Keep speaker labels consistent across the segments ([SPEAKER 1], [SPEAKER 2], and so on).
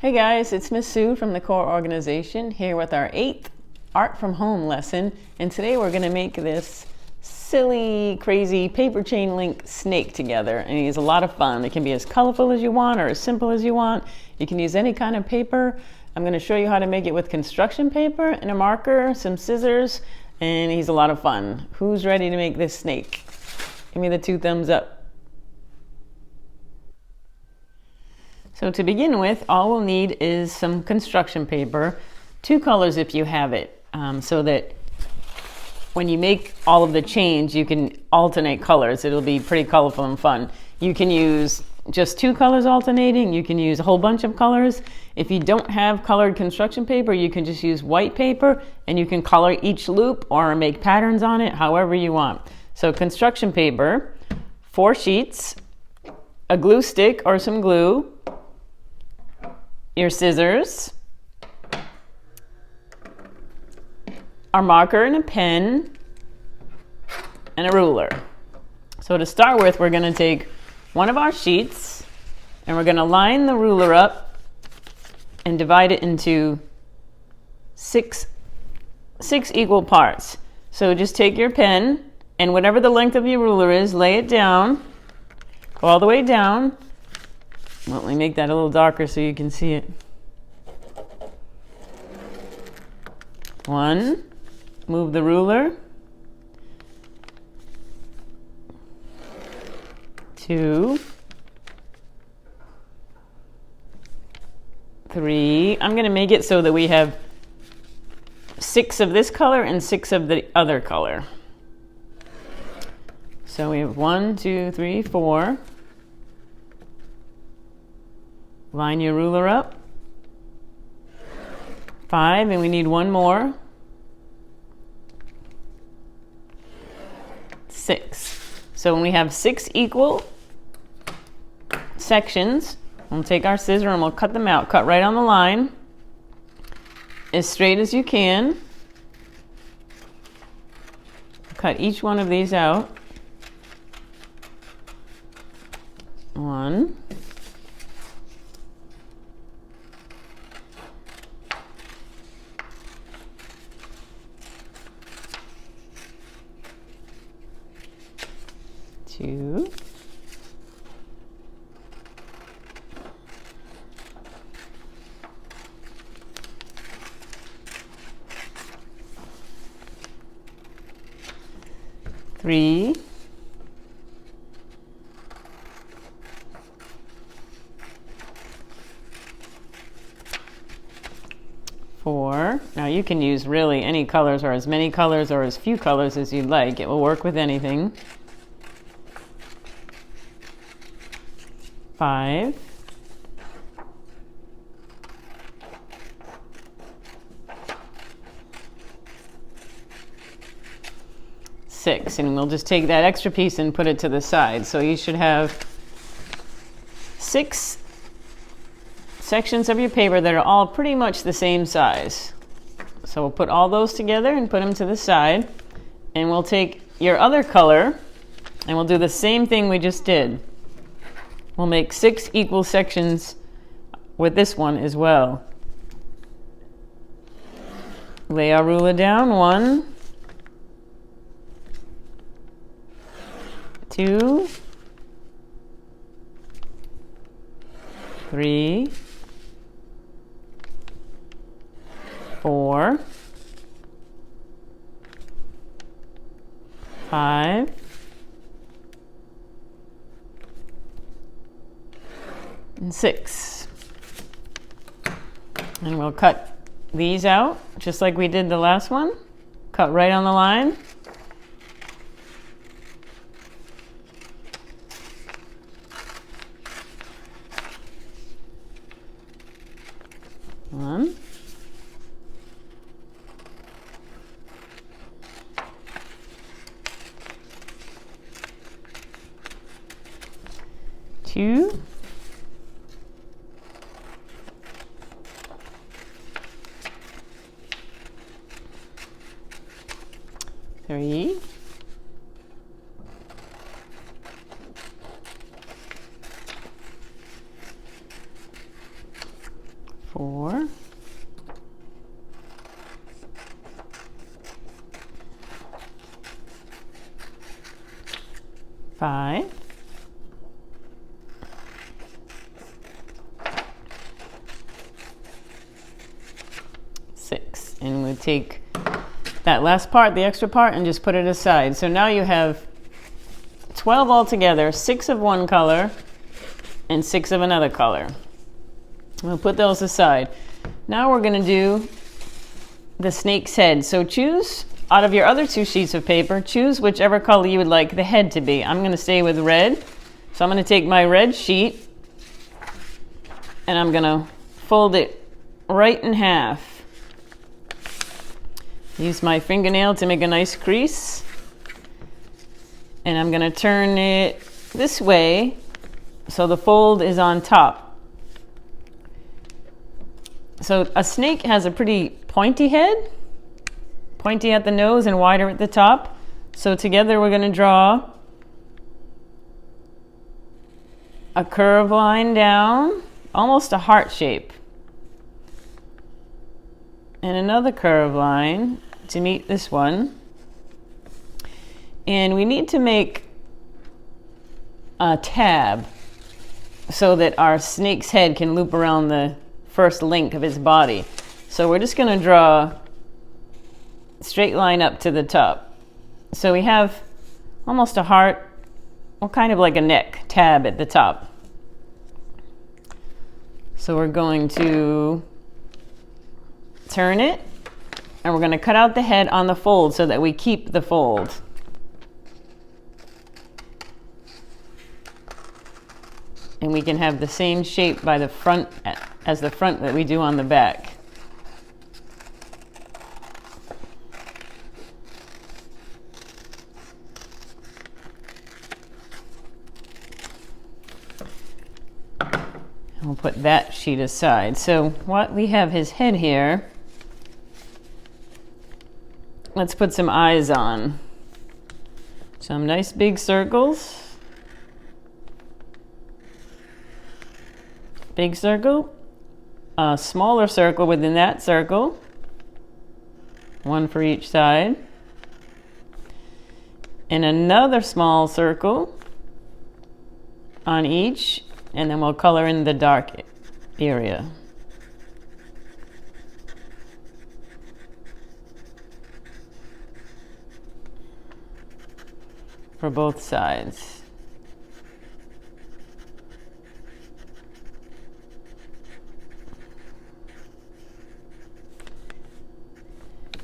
[SPEAKER 1] Hey guys, it's Miss Sue from the Core Organization here with our 8th Art from Home lesson, and today we're going to make this silly, crazy paper chain link snake together, and it's a lot of fun. It can be as colorful as you want or as simple as you want. You can use any kind of paper. I'm going to show you how to make it with construction paper and a marker, some scissors, and he's a lot of fun. Who's ready to make this snake? Give me the 2 thumbs up. So to begin with, all we'll need is some construction paper, 2 colors if you have it, so that when you make all of the chains, you can alternate colors. It'll be pretty colorful and fun. You can use just 2 colors alternating. You can use a whole bunch of colors. If you don't have colored construction paper, you can just use white paper, and you can color each loop or make patterns on it however you want. So construction paper, 4 sheets, a glue stick or some glue, your scissors, our marker and a pen, and a ruler. So to start with, we're going to take one of our sheets and we're going to line the ruler up and divide it into 6 equal parts. So just take your pen and whatever the length of your ruler is, lay it down, go all the way down. Well, let me make that a little darker so you can see it. 1, move the ruler. 2, 3. I'm going to make it so that we have 6 of this color and 6 of the other color. So we have 1, 2, 3, 4. Line your ruler up. 5, and we need 1 more. 6. So when we have 6 equal sections, we'll take our scissor and we'll cut them out. Cut right on the line, as straight as you can. Cut each one of these out. 1. 2. 3. 4. Now you can use really any colors or as many colors or as few colors as you'd like. It will work with anything. 5. 6, and we'll just take that extra piece and put it to the side. So you should have 6 sections of your paper that are all pretty much the same size. So we'll put all those together and put them to the side, and we'll take your other color and we'll do the same thing we just did. We'll make 6 equal sections with this one as well. Lay our ruler down. 1, 2, 3, 4, 5, and 6. And we'll cut these out just like we did the last one. Cut right on the line. One. 2. 3. 4, 5, 6. And we'll take that last part, the extra part, and just put it aside. So now you have 12 altogether, 6 of one color and 6 of another color. We'll put those aside. Now we're going to do the snake's head. So choose out of your other 2 sheets of paper, choose whichever color you would like the head to be. I'm going to stay with red. So I'm going to take my red sheet and I'm going to fold it right in half. Use my fingernail to make a nice crease. And I'm going to turn it this way so the fold is on top. So a snake has a pretty pointy head, pointy at the nose and wider at the top. So together we're going to draw a curved line down, almost a heart shape. And another curved line to meet this one. And we need to make a tab so that our snake's head can loop around the first link of his body. So we're just going to draw a straight line up to the top. So we have almost a heart, well, kind of like a neck tab at the top. So we're going to turn it and we're going to cut out the head on the fold so that we keep the fold. And we can have the same shape by the front as the front that we do on the back. And we'll put that sheet aside. So what we have his head here. Let's put some eyes on. Some nice big circles. Big circle, a smaller circle within that circle, one for each side, and another small circle on each, and then we'll color in the dark area. For both sides.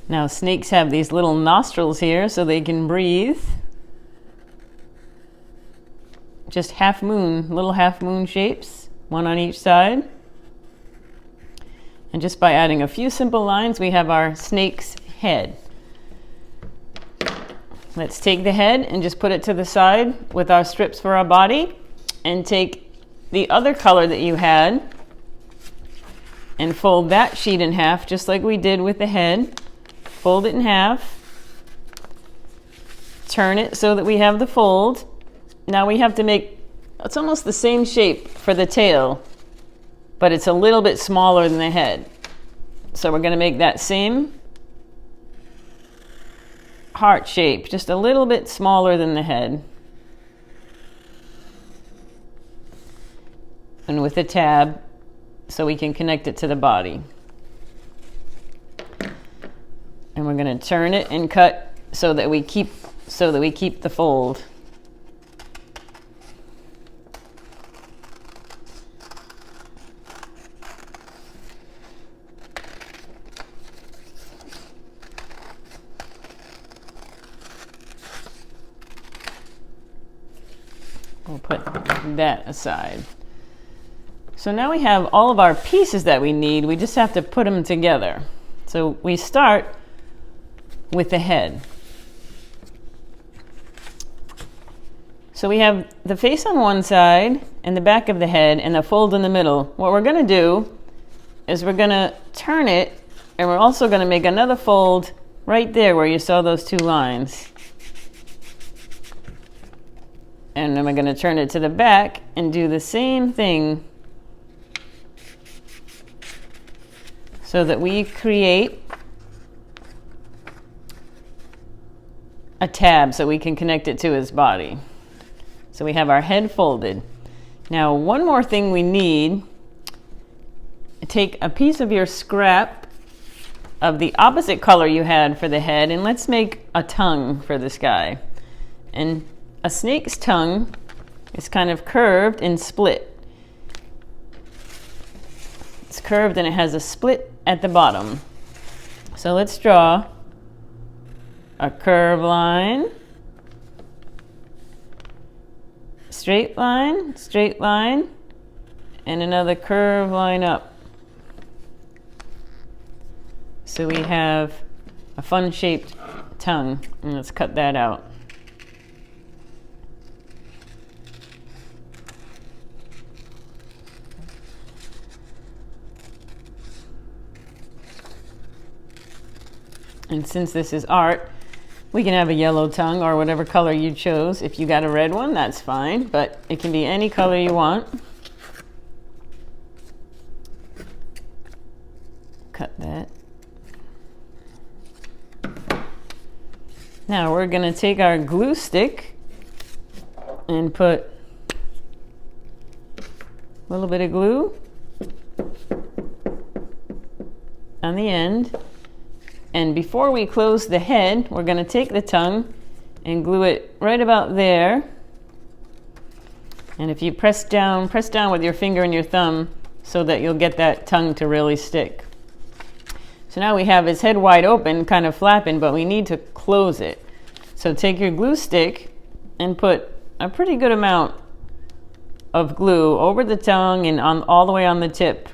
[SPEAKER 1] Now snakes have these little nostrils here so they can breathe. Just half moon, little half moon shapes, one on each side. And just by adding a few simple lines, we have our snake's head. Let's take the head and just put it to the side with our strips for our body, and take the other color that you had and fold that sheet in half just like we did with the head. Fold it in half, turn it so that we have the fold. Now we have to make, it's almost the same shape for the tail, but it's a little bit smaller than the head. So we're going to make that same heart shape, just a little bit smaller than the head. And with a tab so we can connect it to the body. And we're going to turn it and cut so that we keep the fold. We'll put that aside. So now we have all of our pieces that we need. We just have to put them together. So we start with the head. So we have the face on one side and the back of the head and the fold in the middle. What we're going to do is we're going to turn it, and we're also going to make another fold right there where you saw those 2 lines. And then we're going to turn it to the back and do the same thing so that we create a tab so we can connect it to his body. So we have our head folded. Now, one more thing we need, take a piece of your scrap of the opposite color you had for the head, and let's make a tongue for this guy. And a snake's tongue is kind of curved and split. It's curved and it has a split at the bottom. So let's draw a curved line, straight line, and another curved line up. So we have a fun-shaped tongue, and let's cut that out. And since this is art, we can have a yellow tongue or whatever color you chose. If you got a red one, that's fine, but it can be any color you want. Cut that. Now we're going to take our glue stick and put a little bit of glue on the end. And before we close the head, we're going to take the tongue and glue it right about there. And if you press down with your finger and your thumb so that you'll get that tongue to really stick. So now we have his head wide open, kind of flapping, but we need to close it. So take your glue stick and put a pretty good amount of glue over the tongue and all the way on the tip.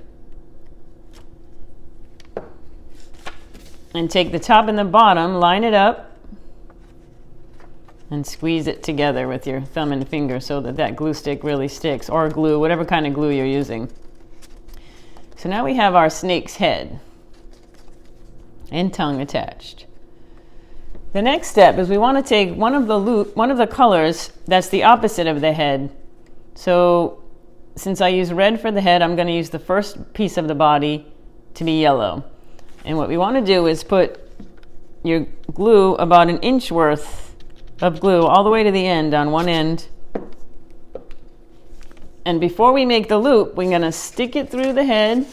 [SPEAKER 1] And take the top and the bottom, line it up, and squeeze it together with your thumb and finger so that that glue stick really sticks, or glue, whatever kind of glue you're using. So now we have our snake's head and tongue attached. The next step is we want to take one of the colors that's the opposite of the head. So since I use red for the head, I'm going to use the first piece of the body to be yellow. And what we want to do is put your glue, about an inch worth of glue, all the way to the end on one end. And before we make the loop, we're going to stick it through the head,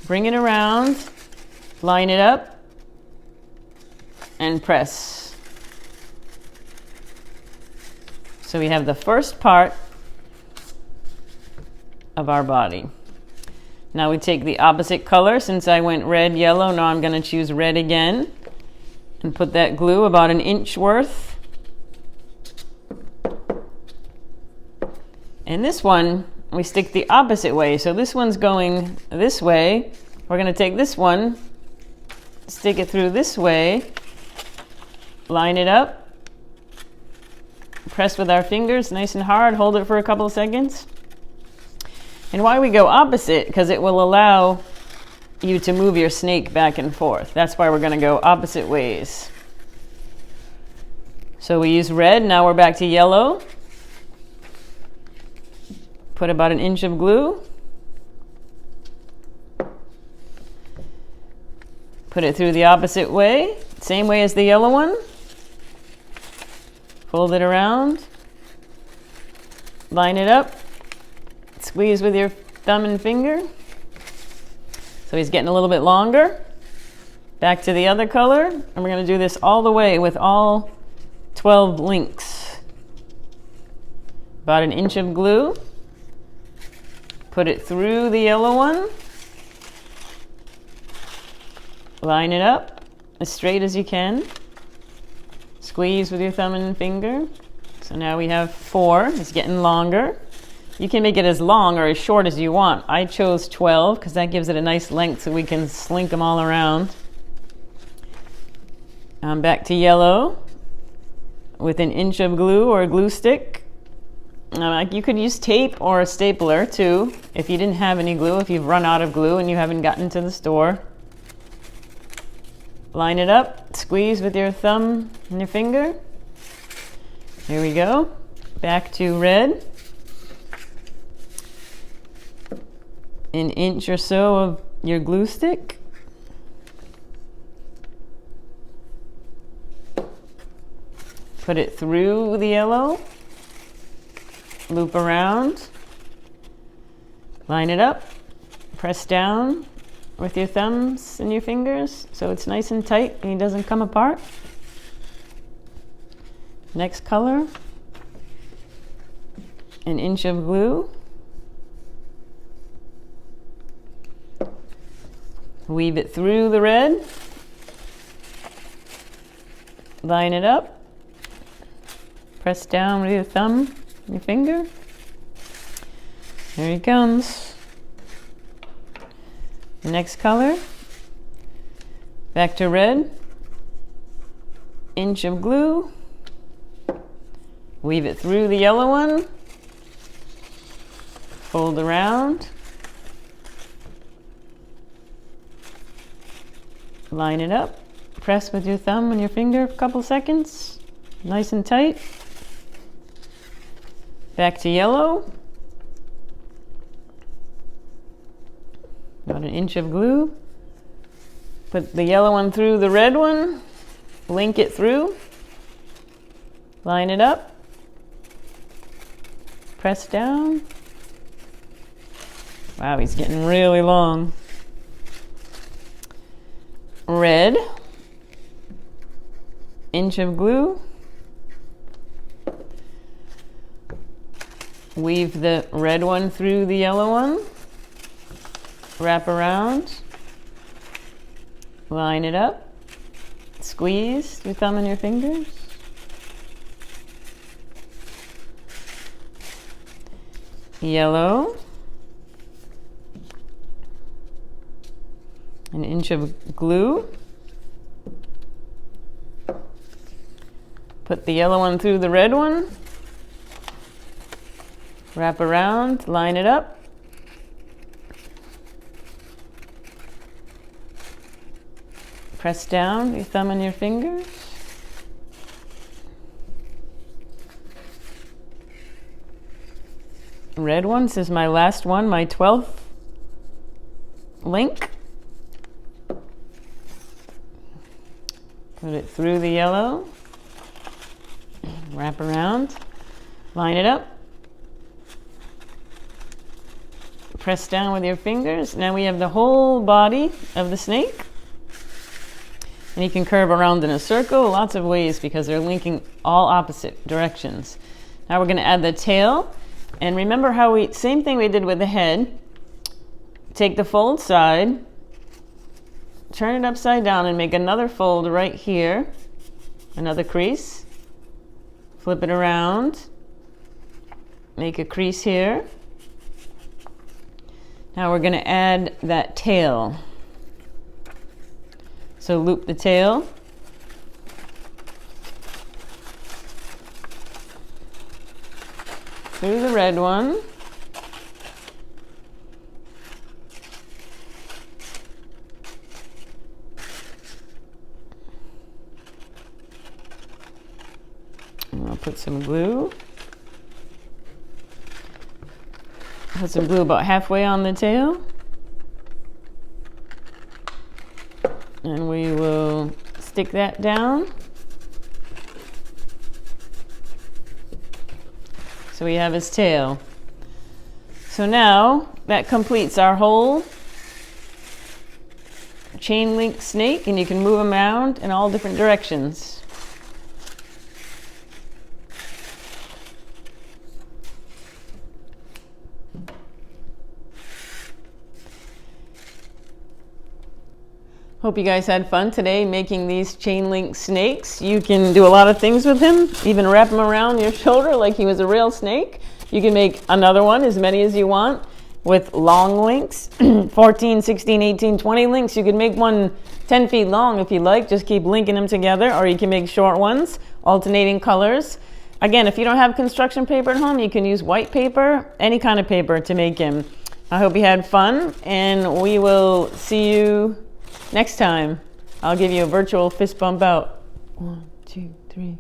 [SPEAKER 1] bring it around, line it up, and press. So we have the first part of our body. Now we take the opposite color. Since I went red, yellow, now I'm going to choose red again and put that glue, about an inch worth. And this one, we stick the opposite way. So this one's going this way. We're going to take this one, stick it through this way, line it up, press with our fingers nice and hard, hold it for a couple of seconds. And why we go opposite, because it will allow you to move your snake back and forth. That's why we're going to go opposite ways. So we use red, now we're back to yellow. Put about an inch of glue. Put it through the opposite way, same way as the yellow one. Fold it around. Line it up. Squeeze with your thumb and finger. So he's getting a little bit longer. Back to the other color. And we're going to do this all the way with all 12 links. About an inch of glue. Put it through the yellow one. Line it up as straight as you can. Squeeze with your thumb and finger. So now we have 4. It's getting longer. You can make it as long or as short as you want. I chose 12 because that gives it a nice length so we can slink them all around. Back to yellow with an inch of glue or a glue stick. You could use tape or a stapler too if you didn't have any glue, if you've run out of glue and you haven't gotten to the store. Line it up, squeeze with your thumb and your finger. There we go. Back to red. an inch or so of your glue stick. Put it through the yellow, loop around, line it up, press down with your thumbs and your fingers so it's nice and tight and it doesn't come apart. Next color, an inch of glue. Weave it through the red, line it up, press down with your thumb and your finger. There he comes. Next color, back to red, inch of glue, weave it through the yellow one, fold around, line it up, press with your thumb and your finger for a couple seconds, nice and tight. Back to yellow, about an inch of glue, put the yellow one through the red one, link it through, line it up, press down. Wow, he's getting really long. Red, inch of glue, weave the red one through the yellow one, wrap around, line it up, squeeze your thumb and your fingers. Yellow, an inch of glue, put the yellow one through the red one, wrap around, line it up, press down with your thumb and your fingers. Red one, this is my last one, my 12th link. Put it through the yellow, wrap around, line it up, press down with your fingers. Now we have the whole body of the snake. And you can curve around in a circle, lots of ways because they're linking all opposite directions. Now we're going to add the tail. And remember how same thing we did with the head. Take the fold side, turn it upside down and make another fold right here, another crease. Flip it around, make a crease here. Now we're going to add that tail. So loop the tail. Through the red one. And I'll put some glue. Put some glue about halfway on the tail. And we will stick that down. So we have his tail. So now that completes our whole chain link snake, and you can move them around in all different directions. Hope you guys had fun today making these chain link snakes. You can do a lot of things with him, even wrap him around your shoulder like he was a real snake. You can make another one, as many as you want, with long links, 14, 16, 18, 20 links. You can make one 10 feet long if you like, just keep linking them together, or you can make short ones, alternating colors. Again, if you don't have construction paper at home, you can use white paper, any kind of paper to make him. I hope you had fun, and we will see you next time. I'll give you a virtual fist bump out. 1, 2, 3.